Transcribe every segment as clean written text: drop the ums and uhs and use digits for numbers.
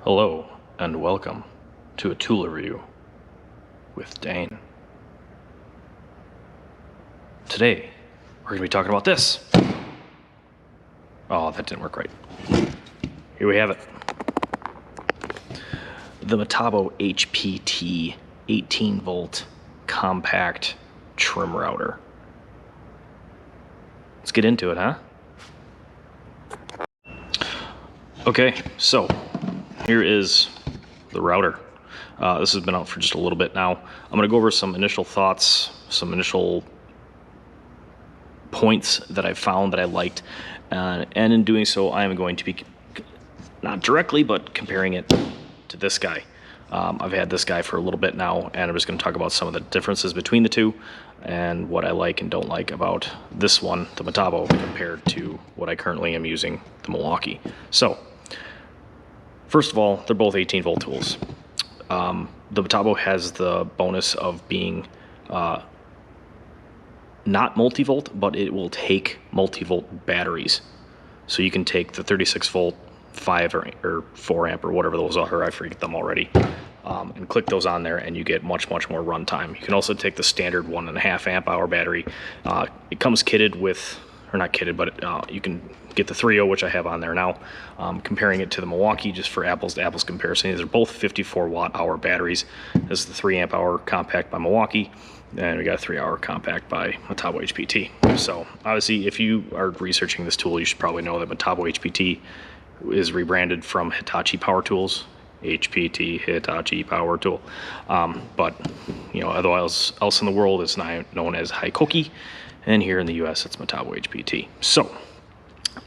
Hello and welcome to a tool review with Dane. Today we're going to be talking about this. Oh, that didn't work right. Here we have it. The Metabo HPT 18 volt compact trim router. Let's get into it, huh? Okay, so here is the router. This has been out for just a little bit now. I'm going to go over some initial thoughts, some initial points that I found that I liked, and in doing so I am going to be not directly but comparing it to this guy. I've had this guy for a little bit now, and I'm just going to talk about some of the differences between the two and what I like and don't like about this one, the Metabo, compared to what I currently am using, the Milwaukee. So first of all, they're both 18 volt tools. The Metabo has the bonus of being not multi-volt, but it will take multi-volt batteries. So you can take the 36 volt, 5 or 4 amp or whatever those are, I forget them already, and click those on there and you get much more runtime. You can also take the standard 1.5 amp hour battery. It comes kitted with, or not kitted, but you can get the 3.0, which I have on there now. Comparing it to the Milwaukee, just for apples to apples comparison, these are both 54 watt hour batteries. This is the 3 amp hour compact by Milwaukee, and we got a 3 hour compact by Metabo HPT. So obviously, if you are researching this tool, you should probably know that Metabo HPT is rebranded from Hitachi Power Tools. HPT, Hitachi Power Tool. But you know, otherwise else in the world it's now known as Hikoki, and here in the US it's Metabo HPT. So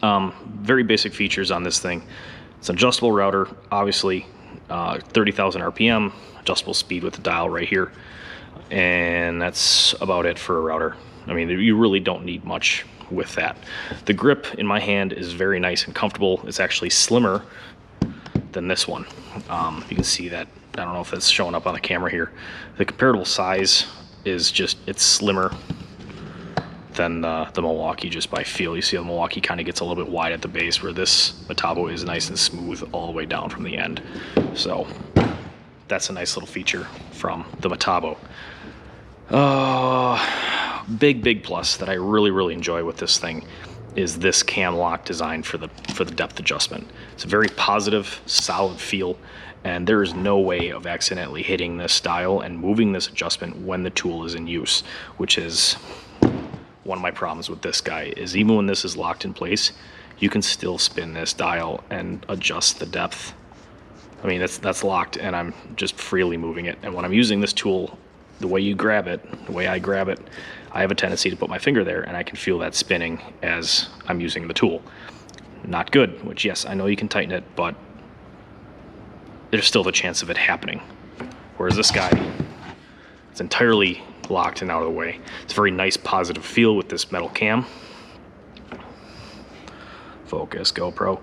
very basic features on this thing. It's an adjustable router, obviously, 30,000 RPM, adjustable speed with the dial right here, and that's about it for a router. I mean, you really don't need much with that. The grip in my hand is very nice and comfortable. It's actually slimmer than this one. You can see that, I don't know if it's showing up on the camera here. The comparable size is just, it's slimmer than the Milwaukee just by feel. You see the Milwaukee kind of gets a little bit wide at the base, where this Metabo is nice and smooth all the way down from the end. So that's a nice little feature from the Metabo. Big plus that I really enjoy with this thing is this cam lock design for the depth adjustment. It's a very positive, solid feel, and there is no way of accidentally hitting this dial and moving this adjustment when the tool is in use, which is one of my problems with this guy. Is even when this is locked in place, you can still spin this dial and adjust the depth. I mean, that's locked, and I'm just freely moving it. And when I'm using this tool, the way you grab it, the way I grab it, I have a tendency to put my finger there, and I can feel that spinning as I'm using the tool. Not good, which, yes, I know you can tighten it, but there's still the chance of it happening. Whereas this guy, it's entirely locked and out of the way. It's a very nice, positive feel with this metal cam. Focus, GoPro.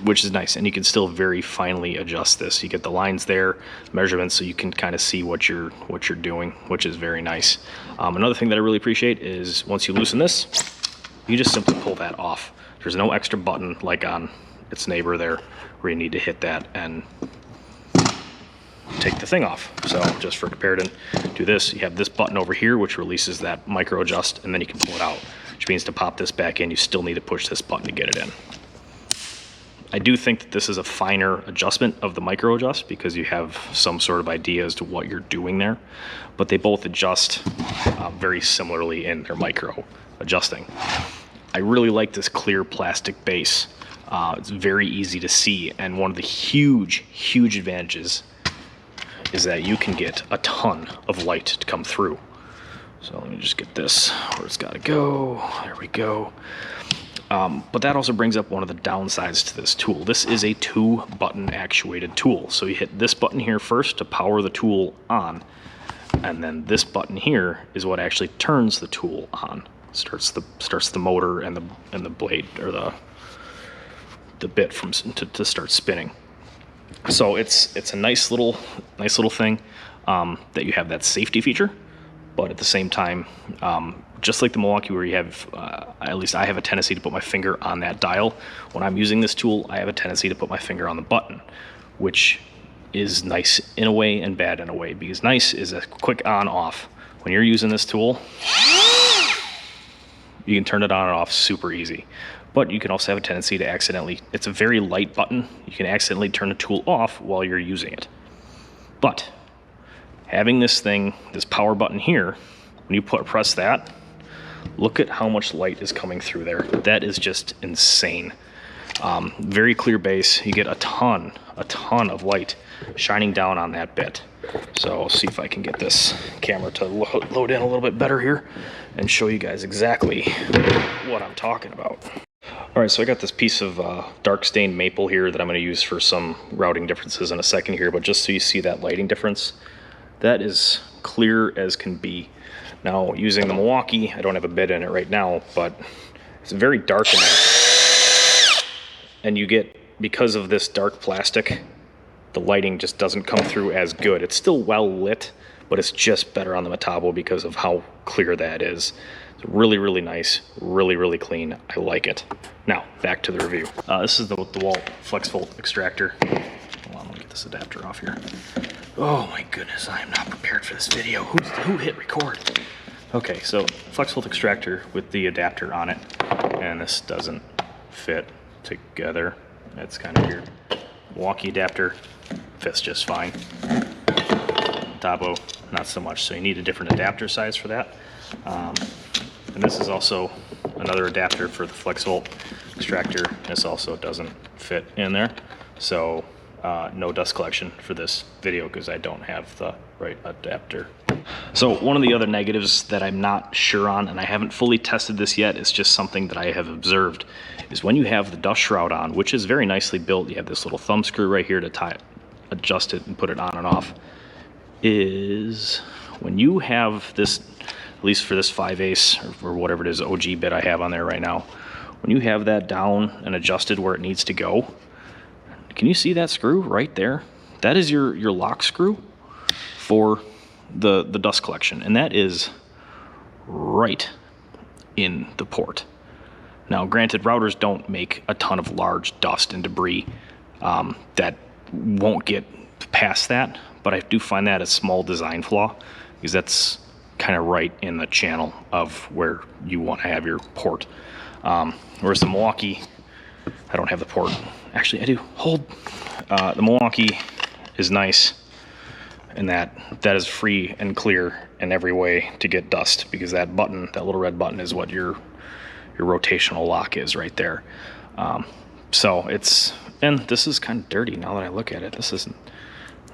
Which is nice, and you can still very finely adjust this. You get the lines there, measurements, so you can kind of see what you're doing, which is very nice. Another thing that I really appreciate is once you loosen this, you just simply pull that off. There's no extra button like on its neighbor there, where you need to hit that and take the thing off. So just for comparison to this, you have this button over here which releases that micro adjust, and then you can pull it out, which means to pop this back in, you still need to push this button to get it in. I do think that this is a finer adjustment of the micro adjust because you have some sort of idea as to what you're doing there, but they both adjust very similarly in their micro adjusting. I really like this clear plastic base. It's very easy to see, and one of the huge advantages is that you can get a ton of light to come through. So let me just get this where it's got to go. There we go. But that also brings up one of the downsides to this tool. This is a 2-button actuated tool. So you hit this button here first to power the tool on, and then this button here is what actually turns the tool on. Starts the motor and the blade, or the bit to start spinning. So it's a nice little thing that you have that safety feature, But at the same time, just like the Milwaukee where you have, at least I have a tendency to put my finger on that dial. When I'm using this tool, I have a tendency to put my finger on the button, which is nice in a way and bad in a way, because nice is a quick on off. When you're using this tool, you can turn it on and off super easy. But you can also have a tendency to accidentally, it's a very light button, you can accidentally turn the tool off while you're using it. But having this thing, this power button here, when you press that, look at how much light is coming through there. That is just insane. Very clear base. You get a ton of light shining down on that bit. So I'll see if I can get this camera to load in a little bit better here and show you guys exactly what I'm talking about. All right, so I got this piece of dark stained maple here that I'm going to use for some routing differences in a second here, but just so you see that lighting difference, that is clear as can be. Now, using the Milwaukee, I don't have a bit in it right now, but it's very dark in there. And you get, because of this dark plastic, the lighting just doesn't come through as good. It's still well lit, but it's just better on the Metabo because of how clear that is. It's really, really nice, really, really clean. I like it. Now, back to the review. This is the Dewalt Flex Volt Extractor. Hold on, let me get this adapter off here. Oh my goodness, I am not prepared for this video. Who hit record? Okay, so Flex Volt Extractor with the adapter on it, and this doesn't fit together. That's kind of weird. Milwaukee adapter fits just fine. Metabo, not so much, so you need a different adapter size for that. And this is also another adapter for the Flex Volt Extractor. This also doesn't fit in there, so no dust collection for this video because I don't have the right adapter. So one of the other negatives that I'm not sure on, and I haven't fully tested this yet, it's just something that I have observed, is when you have the dust shroud on, which is very nicely built, you have this little thumb screw right here to tie it, adjust it and put it on and off, is when you have this, at least for this 5/8 or whatever it is, OG bit I have on there right now, when you have that down and adjusted where it needs to go, can you see that screw right there? That is your lock screw for the dust collection, and that is right in the port. Now, granted, routers don't make a ton of large dust and debris that won't get past that, but I do find that a small design flaw because that's kind of right in the channel of where you want to have your port. Whereas the Milwaukee, I don't have the port. Actually, I do. Hold. The Milwaukee is nice in that is free and clear in every way to get dust, because that button, that little red button, is what your rotational lock is right there. So it's, and this is kind of dirty now that I look at it. This isn't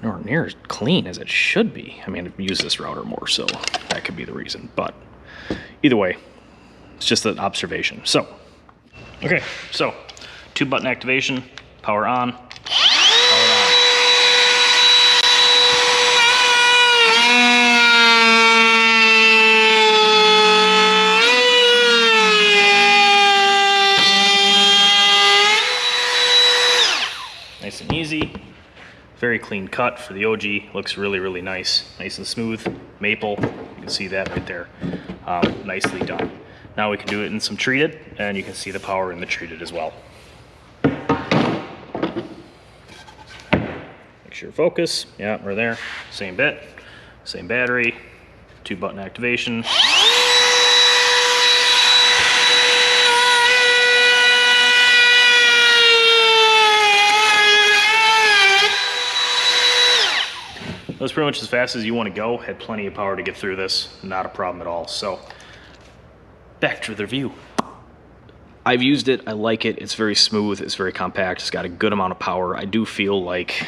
nowhere near as clean as it should be. I mean, I've used this router more, so that could be the reason. But either way, it's just an observation. So, okay, so 2-button activation, power on, power on. Nice and easy. Very clean cut for the OG. Looks really, really nice. Nice and smooth. Maple. You can see that right there. Nicely done. Now we can do it in some treated, and you can see the power in the treated as well. Make sure focus. Yeah, we're there. Same bit, same battery, 2-button activation. That was pretty much as fast as you want to go. Had plenty of power to get through this. Not a problem at all. So, back to the review. I've used it. I like it. It's very smooth. It's very compact. It's got a good amount of power. I do feel like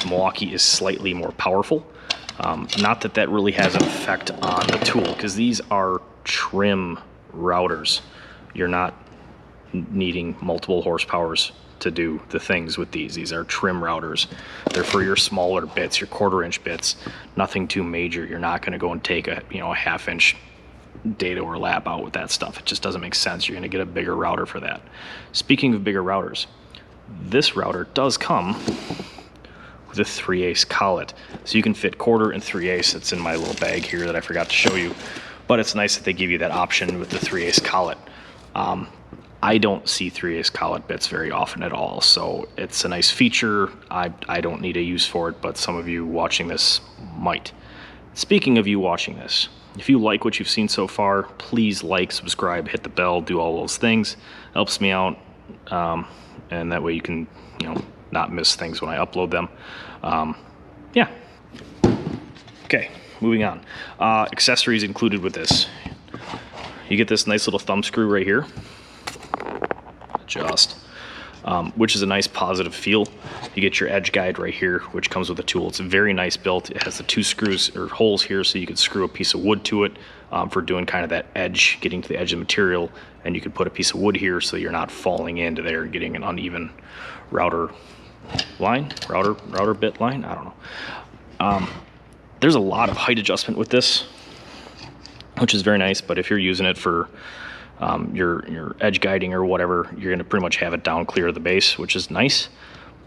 Milwaukee is slightly more powerful. Not that that really has an effect on the tool, because these are trim routers. You're not needing multiple horsepowers to do the things with these. These are trim routers. They're for your smaller bits, your 1/4-inch bits. Nothing too major. You're not going to go and take a 1/2-inch data or lap out with that stuff. It just doesn't make sense. You're going to get a bigger router for that. Speaking of bigger routers, this router does come with a 3/8 collet. So you can fit 1/4 and 3/8. It's in my little bag here that I forgot to show you. But it's nice that they give you that option with the 3/8 collet. I don't see 3/8 collet bits very often at all, so it's a nice feature. I don't need a use for it, but some of you watching this might. Speaking of you watching this, if you like what you've seen so far, please like, subscribe, hit the bell, do all those things. Helps me out, and that way you can, not miss things when I upload them. Yeah. Okay, moving on. Accessories included with this. You get this nice little thumb screw right here. Which is a nice positive feel. You get your edge guide right here, which comes with a tool. It's very nice built. It has the 2 screws or holes here, so you can screw a piece of wood to it for doing kind of that edge, getting to the edge of the material. And you can put a piece of wood here so you're not falling into there and getting an uneven router bit line. I don't know. There's a lot of height adjustment with this, which is very nice. But if you're using it for your edge guiding or whatever, you're going to pretty much have it down clear of the base, which is nice.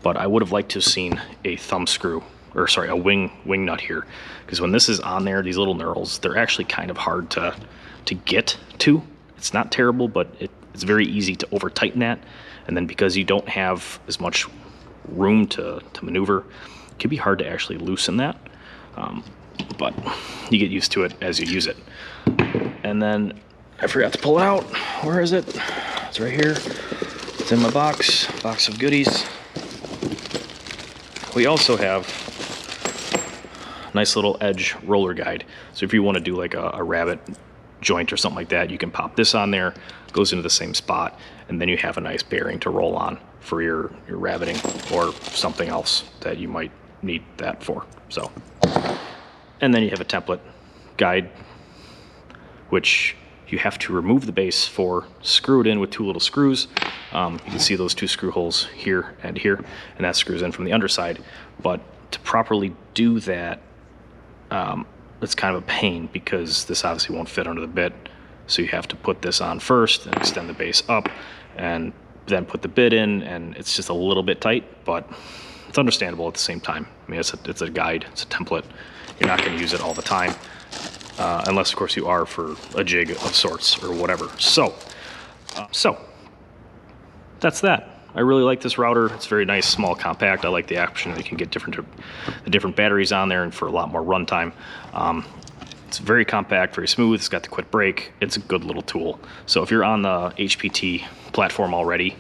But I would have liked to have seen a thumb screw, or sorry, a wing nut here, because when this is on there, these little knurls, they're actually kind of hard to get to. It's not terrible, but it's very easy to over tighten that, and then because you don't have as much room to maneuver, it can be hard to actually loosen that. But you get used to it as you use it. And then I forgot to pull it out. Where is it? It's right here. It's in my box of goodies. We also have a nice little edge roller guide. So if you want to do like a rabbet joint or something like that, you can pop this on there, goes into the same spot, and then you have a nice bearing to roll on for your rabbeting or something else that you might need that for. So, and then you have a template guide, which you have to remove the base for, screw it in with 2 little screws. You can see those 2 screw holes here, and that screws in from the underside. But to properly do that, it's kind of a pain because this obviously won't fit under the bit. So you have to put this on first and extend the base up and then put the bit in, and it's just a little bit tight, but it's understandable at the same time. I mean, it's a guide, it's a template. You're not going to use it all the time. Unless, of course, you are for a jig of sorts or whatever. So that's that. I really like this router. It's very nice, small, compact. I like the option that you can get the different batteries on there and for a lot more runtime. It's very compact, very smooth. It's got the quick break. It's a good little tool. So if you're on the HPT platform already,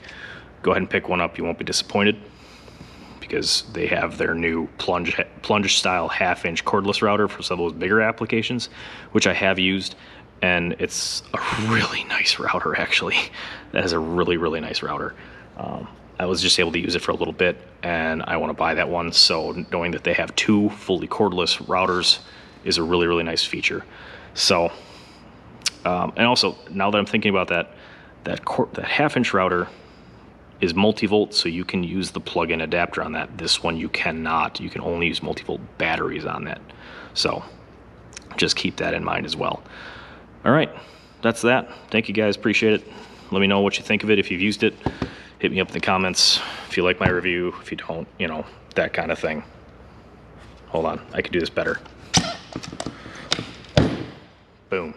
go ahead and pick one up. You won't be disappointed, because they have their new plunge style 1/2-inch cordless router for some of those bigger applications, which I have used, and it's a really nice router. Actually, that is a really nice router. I was just able to use it for a little bit, and I want to buy that one. So knowing that they have 2 fully cordless routers is a really nice feature. So and also, now that I'm thinking about that 1/2-inch router is multi-volt, so you can use the plug-in adapter on that. This one you cannot. You can only use multi-volt batteries on that. So just keep that in mind as well. All right, that's that. Thank you guys, appreciate it. Let me know what you think of it. If you've used it, hit me up in the comments. If you like my review, if you don't, that kind of thing. Hold on, I could do this better. Boom.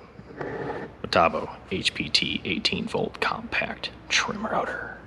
Metabo HPT 18-volt compact trim router.